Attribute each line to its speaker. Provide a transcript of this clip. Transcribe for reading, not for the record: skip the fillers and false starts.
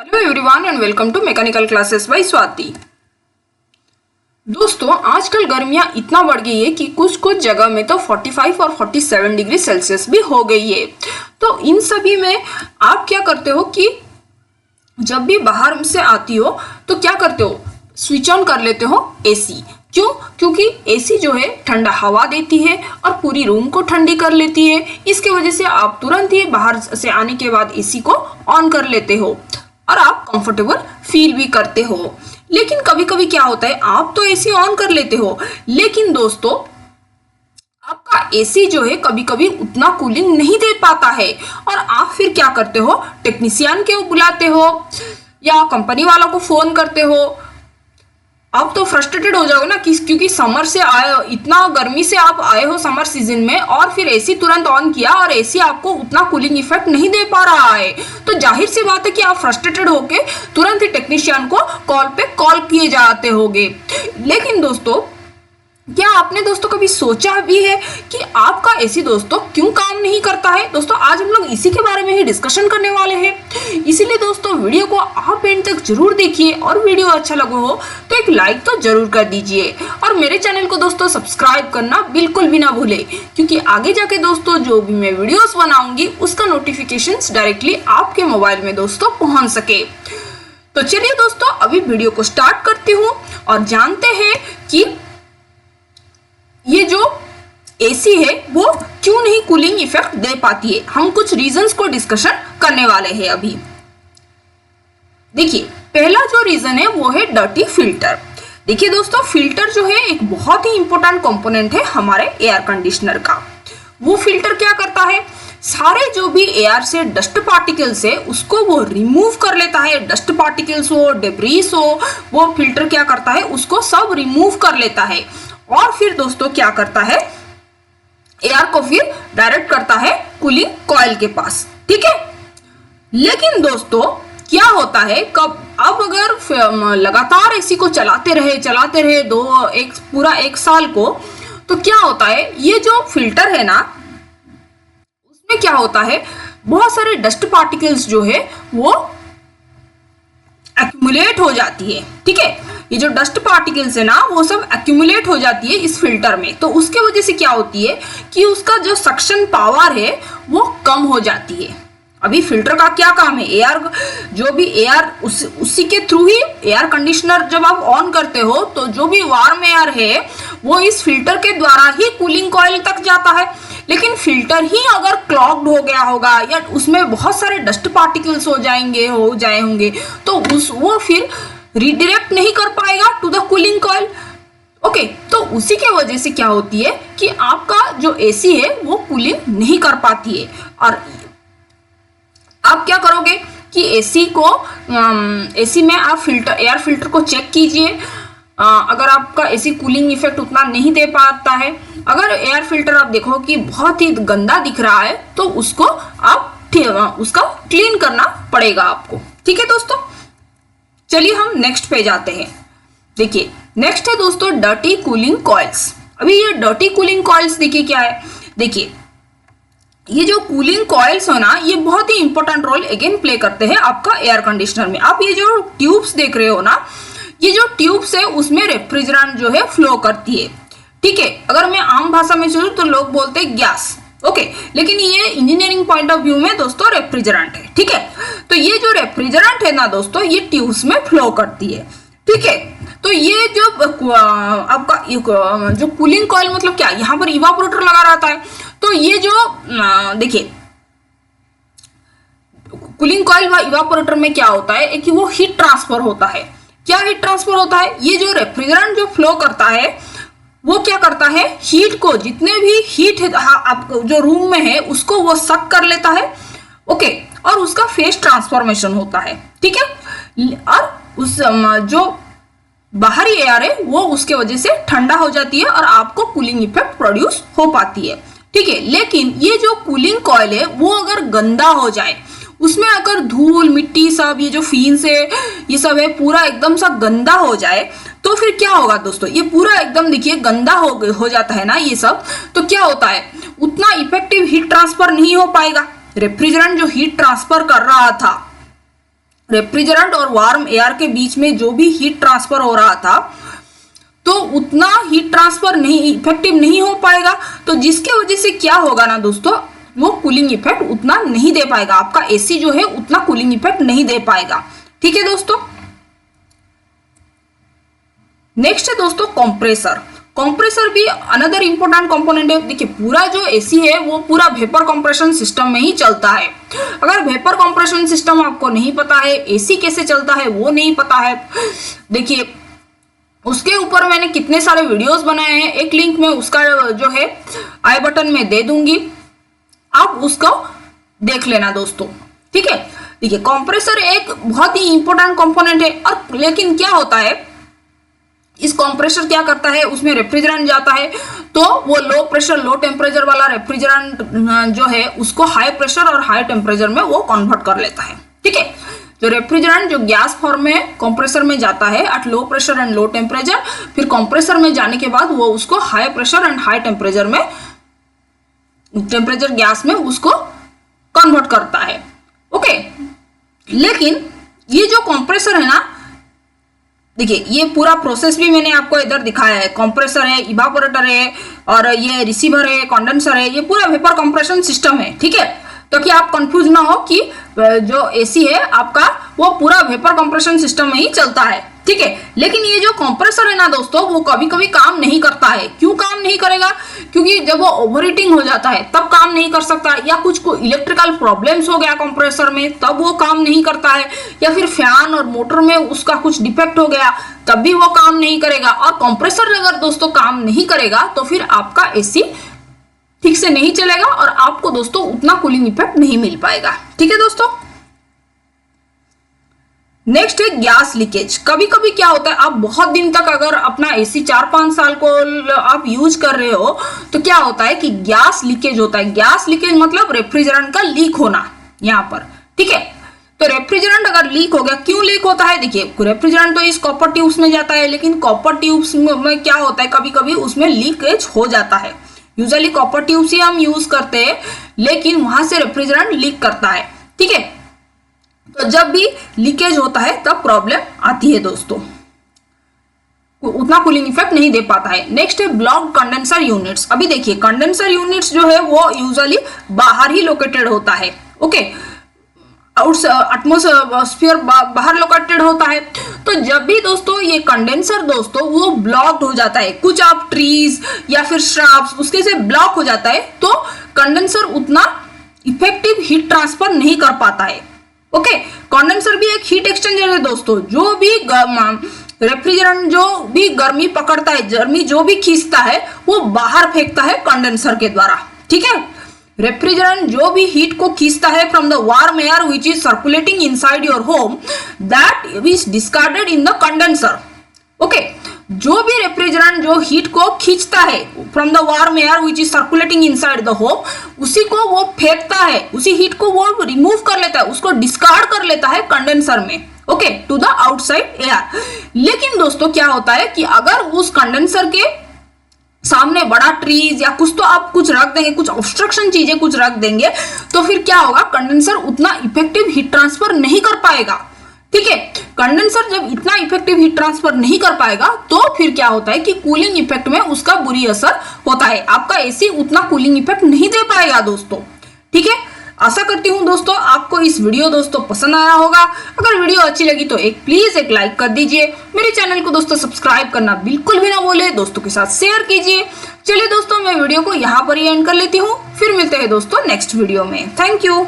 Speaker 1: Hello everyone and welcome to mechanical classes by Swati. दोस्तों आजकल गर्मियां इतना बढ़ गई है कि कुछ कुछ जगह में तो 45 और 47 डिग्री सेल्सियस भी हो गई है। तो इन सभी में आप क्या करते हो कि जब भी बाहर से आती हो तो क्या करते हो, स्विच ऑन कर लेते हो एसी। क्यों? क्योंकि एसी जो है ठंडा हवा देती है और पूरी रूम को ठंडी कर लेती है। इसके वजह से आप तुरंत ही बाहर से आने के बाद एसी को ऑन कर लेते हो और आप कंफर्टेबल फील भी करते हो। लेकिन कभी कभी क्या होता है, आप तो एसी ऑन कर लेते हो लेकिन दोस्तों आपका एसी जो है कभी कभी उतना कूलिंग नहीं दे पाता है और आप फिर क्या करते हो, टेक्नीशियन को बुलाते हो या कंपनी वालों को फोन करते हो। आप तो फ्रस्ट्रेटेड हो जाओगे ना क्योंकि समर से आए, इतना गर्मी से आप आए हो समर सीजन में और फिर एसी तुरंत ऑन किया और एसी आपको उतना कूलिंग इफेक्ट नहीं दे पा रहा है। तो जाहिर सी बात है कि आप फ्रस्ट्रेटेड होके तुरंत ही टेक्नीशियन को कॉल पे कॉल किए जाते होगे। लेकिन दोस्तों क्या आपने दोस्तों कभी सोचा भी है कि आपका एसी दोस्तों क्यों काम नहीं करता है? दोस्तों आज हम लोग इसी के बारे में ही डिस्कशन करने वाले हैं। इसीलिए दोस्तों वीडियो को आप एंड तक जरूर देखिए और वीडियो अच्छा लगा हो तो एक लाइक तो जरूर कर दीजिए और मेरे चैनल को दोस्तों सब्सक्राइब करना बिल्कुल भी ना भूले, क्योंकि आगे जाके दोस्तों जो भी मैं वीडियोस बनाऊंगी उसका नोटिफिकेशन डायरेक्टली आपके मोबाइल में दोस्तों पहुंच सके। तो चलिए दोस्तों अभी वीडियो को स्टार्ट करती हूँ और जानते हैं कि ये जो एसी है वो क्यों नहीं कूलिंग इफेक्ट दे पाती है। हम कुछ रीजंस को डिस्कशन करने वाले हैं अभी। देखिए पहला जो रीजन है वो है डर्टी फिल्टर। देखिए दोस्तों फिल्टर जो है एक बहुत ही इंपॉर्टेंट कंपोनेंट है हमारे एयर कंडीशनर का। वो फिल्टर क्या करता है, सारे जो भी एयर से डस्ट पार्टिकल्स है उसको वो रिमूव कर लेता है। डस्ट पार्टिकल्स हो, डेब्रीज हो, वो फिल्टर क्या करता है उसको सब रिमूव कर लेता है और फिर दोस्तों क्या करता है, एयर को फिर डायरेक्ट करता है कूलिंग कॉइल के पास। ठीक है, लेकिन दोस्तों क्या होता है, कब अब अगर लगातार एसी को चलाते रहे पूरा एक साल को, तो क्या होता है ये जो फिल्टर है ना उसमें क्या होता है, बहुत सारे डस्ट पार्टिकल्स जो है वो एक्यूमुलेट हो जाती है। ठीक है, ये जो डस्ट पार्टिकल्स है ना वो सब एक्यूमुलेट हो जाती है इस फिल्टर में। तो उसके वजह से क्या होती है कि उसका जो सक्शन पावर है वो कम हो जाती है। अभी फिल्टर का क्या काम है, एयर जो भी एयर उसी के थ्रू ही एयर कंडीशनर जब आप ऑन करते हो तो जो भी वार्म एयर है वो इस फिल्टर के द्वारा ही कूलिंग कॉइल तक जाता है। लेकिन फिल्टर ही अगर क्लॉग्ड हो गया होगा या उसमें बहुत सारे डस्ट पार्टिकल्स हो जाए होंगे तो वो फिर रिडायरेक्ट नहीं कर पाएगा to the cooling coil. Okay, तो उसी के वजह से क्या होती है कि आपका जो एसी है वो कूलिंग नहीं कर पाती है। और आप क्या करोगे कि एसी में आप एयर फिल्टर को चेक कीजिए। अगर आपका एसी कूलिंग इफेक्ट उतना नहीं दे पाता है, अगर एयर फिल्टर आप देखो कि बहुत ही गंदा दिख रहा है तो उसको आप उसका क्लीन करना पड़ेगा आपको। ठीक है दोस्तों, चलिए हम नेक्स्ट पे जाते हैं। देखिए नेक्स्ट है दोस्तों डर्टी कूलिंग कॉइल्स। अभी ये डर्टी कूलिंग कॉइल्स देखिए क्या है। देखिए ये जो कूलिंग कॉइल्स हो ना ये बहुत ही इंपॉर्टेंट रोल अगेन प्ले करते हैं आपका एयर कंडीशनर में। आप ये जो ट्यूब्स देख रहे हो ना, ये जो ट्यूब्स है उसमें रेफ्रिजरेंट जो है फ्लो करती है। ठीक है, अगर मैं आम भाषा में चलूं तो लोग बोलते हैं गैस। ओके, लेकिन ये इंजीनियरिंग पॉइंट ऑफ व्यू में दोस्तों रेफ्रिजरेंट है। ठीक है, तो ये जो रेफ्रिजरेंट है ना दोस्तों ये ट्यूब्स में फ्लो करती है। ठीक है, तो ये जो आपका जो कूलिंग कॉइल मतलब क्या, यहाँ पर इवापोरेटर लगा रहता है। तो ये जो देखिए कूलिंग कॉइल व इवापोरेटर में क्या होता है कि वो हीट ट्रांसफर होता है। क्या हीट ट्रांसफर होता है, ये जो रेफ्रिजरेंट जो फ्लो करता है वो क्या करता है, हीट को जितने भी हीट है आप जो रूम में है उसको वो सक कर लेता है। ओके, और उसका फेज ट्रांसफॉर्मेशन होता है। ठीक है, और उस जो बाहरी एयर है वो उसके वजह से ठंडा हो जाती है और आपको कूलिंग इफेक्ट प्रोड्यूस हो पाती है। ठीक है, लेकिन ये जो कूलिंग कॉइल है वो अगर गंदा हो जाए, उसमें अगर धूल मिट्टी सब ये जो फीन्स है ये सब है पूरा एकदम सा गंदा हो जाए तो फिर क्या होगा दोस्तों, ये पूरा एकदम देखिए गंदा हो जाता है ना ये सब, तो क्या होता है उतना इफेक्टिव हीट ट्रांसफर नहीं हो पाएगा। रेफ्रिजरेंट जो हीट ट्रांसफर कर रहा था रेफ्रिजरेंट और वार्म एयर के बीच में जो भी हीट ट्रांसफर हो रहा था तो उतना हीट ट्रांसफर नहीं इफेक्टिव नहीं हो पाएगा, तो जिसके वजह से क्या होगा ना दोस्तों, वो कूलिंग इफेक्ट उतना नहीं दे पाएगा, आपका एसी जो है उतना कूलिंग इफेक्ट नहीं दे पाएगा। ठीक है दोस्तों। नेक्स्ट है दोस्तों कंप्रेसर। कंप्रेसर भी अनदर इंपॉर्टेंट कंपोनेंट है। देखिए पूरा जो एसी है वो पूरा वेपर कंप्रेशन सिस्टम में ही चलता है। अगर वेपर कंप्रेशन सिस्टम आपको नहीं पता है, एसी कैसे चलता है वो नहीं पता है, देखिए उसके ऊपर मैंने कितने सारे वीडियोस बनाए हैं, एक लिंक में उसका जो है आई बटन में दे दूंगी, आप उसको देख लेना दोस्तों। ठीक है। देखिए कंप्रेसर एक बहुत ही इंपॉर्टेंट कंपोनेंट है, और लेकिन क्या होता है, इस कंप्रेसर क्या करता है, उसमें रेफ्रिजरेंट जाता है तो वो लो प्रेशर लो टेम्परेचर वाला रेफ्रिजरेंट जो है उसको हाई प्रेशर और हाई टेम्परेचर में वो कन्वर्ट कर लेता है। ठीक है। जो रेफ्रिजरेंट जो गैस फॉर्म में कंप्रेसर में जाता है at low pressure and low temperature, फिर कंप्रेसर में जाने के बाद वो उसको high pressure and high temperature में टेम्परेचर गैस में उसको कन्वर्ट करता है। ओके। लेकिन ये जो कंप्रेसर है ना, देखिए ये पूरा प्रोसेस भी मैंने आपको इधर दिखाया है, कंप्रेसर है, इवापोरेटर है, और ये रिसीवर है, कंडेंसर है, ये पूरा वेपर कंप्रेशन सिस्टम है। ठीक है। तो कि आप कंफ्यूज ना हो कि जो एसी है आपका वो पूरा वेपर कंप्रेशन सिस्टम में ही चलता है। ठीक है। लेकिन ये जो कंप्रेसर है ना दोस्तों, वो कभी कभी काम नहीं करता है। क्यों काम नहीं करेगा? क्योंकि जब वो ओवरहीटिंग हो जाता है तब काम नहीं कर सकता, या कुछ को इलेक्ट्रिकल प्रॉब्लम्स हो गया कंप्रेसर में तब वो काम नहीं करता है, या फिर फैन और मोटर में उसका कुछ डिफेक्ट हो गया तब भी वो काम नहीं करेगा। और कंप्रेसर अगर दोस्तों काम नहीं करेगा तो फिर आपका एसी ठीक से नहीं चलेगा और आपको दोस्तों उतना कूलिंग इफेक्ट नहीं मिल पाएगा। ठीक है दोस्तों। नेक्स्ट है गैस लीकेज। कभी कभी क्या होता है, आप बहुत दिन तक अगर अपना एसी 4-5 साल को आप यूज कर रहे हो तो क्या होता है कि गैस लीकेज होता है। गैस लीकेज मतलब रेफ्रिजरेंट का लीक होना यहाँ पर। ठीक है। तो रेफ्रिजरेंट अगर लीक हो गया, क्यों लीक होता है? देखिए रेफ्रिजरेंट तो इस कॉपर ट्यूब्स में जाता है, लेकिन कॉपर ट्यूब्स में क्या होता है, कभी कभी उसमें लीकेज हो जाता है। यूजुअली कॉपर ट्यूब्स ही हम यूज करते हैं, लेकिन वहां से रेफ्रिजरेंट लीक करता है। ठीक है। तो जब भी लीकेज होता है तब प्रॉब्लम आती है दोस्तों, उतना कूलिंग इफेक्ट नहीं दे पाता है। नेक्स्ट है ब्लॉक्ड कंडेंसर यूनिट्स। अभी देखिए कंडेंसर यूनिट्स जो है वो यूजुअली बाहर ही लोकेटेड होता है। ओके। एटमॉस्फेयर बाहर लोकेटेड होता है। तो जब भी दोस्तों ये कंडेंसर दोस्तों वो ब्लॉक्ड हो जाता है, कुछ आप ट्रीज या फिर श्रब्स उसके से ब्लॉक हो जाता है, तो कंडेंसर उतना इफेक्टिव हीट ट्रांसफर नहीं कर पाता है। ओके। कंडेंसर भी एक हीट एक्सचेंजर है दोस्तों, जो भी रेफ्रिजरेंट जो भी गर्मी पकड़ता है, गर्मी जो भी खींचता है वो बाहर फेंकता है कंडेंसर के द्वारा। ठीक है। रेफ्रिजरेंट जो भी हीट को खींचता है from the warm air which is circulating inside your home, that is discarded in the condenser. Okay. जो भी रेफ्रिजरेंट जो हीट को खींचता है from the warm air which is circulating inside the home, उसी को वो फेंकता है, उसी हीट को वो रिमूव कर लेता है, उसको डिस्कार्ड कर लेता है कंडेंसर में। Okay. To the outside air. लेकिन दोस्तों क्या होता है कि अगर उस कंडेंसर के सामने बड़ा ट्रीज या कुछ तो आप कुछ रख देंगे, कुछ ऑब्स्ट्रक्शन चीजें कुछ रख देंगे, तो फिर क्या होगा, कंडेंसर उतना इफेक्टिव हीट ट्रांसफर नहीं कर पाएगा। ठीक है। कंडेंसर जब इतना इफेक्टिव हीट ट्रांसफर नहीं कर पाएगा तो फिर क्या होता है कि कूलिंग इफेक्ट में उसका बुरी असर होता है, आपका एसी उतना कूलिंग इफेक्ट नहीं दे पाएगा दोस्तों। ठीक है। आशा करती हूँ दोस्तों आपको इस वीडियो दोस्तों पसंद आया होगा। अगर वीडियो अच्छी लगी तो प्लीज एक लाइक कर दीजिए। मेरे चैनल को दोस्तों सब्सक्राइब करना बिल्कुल भी ना भूले, दोस्तों के साथ शेयर कीजिए। चलिए दोस्तों मैं वीडियो को यहाँ पर ही एंड कर लेती हूँ, फिर मिलते हैं दोस्तों नेक्स्ट वीडियो में। Thank you.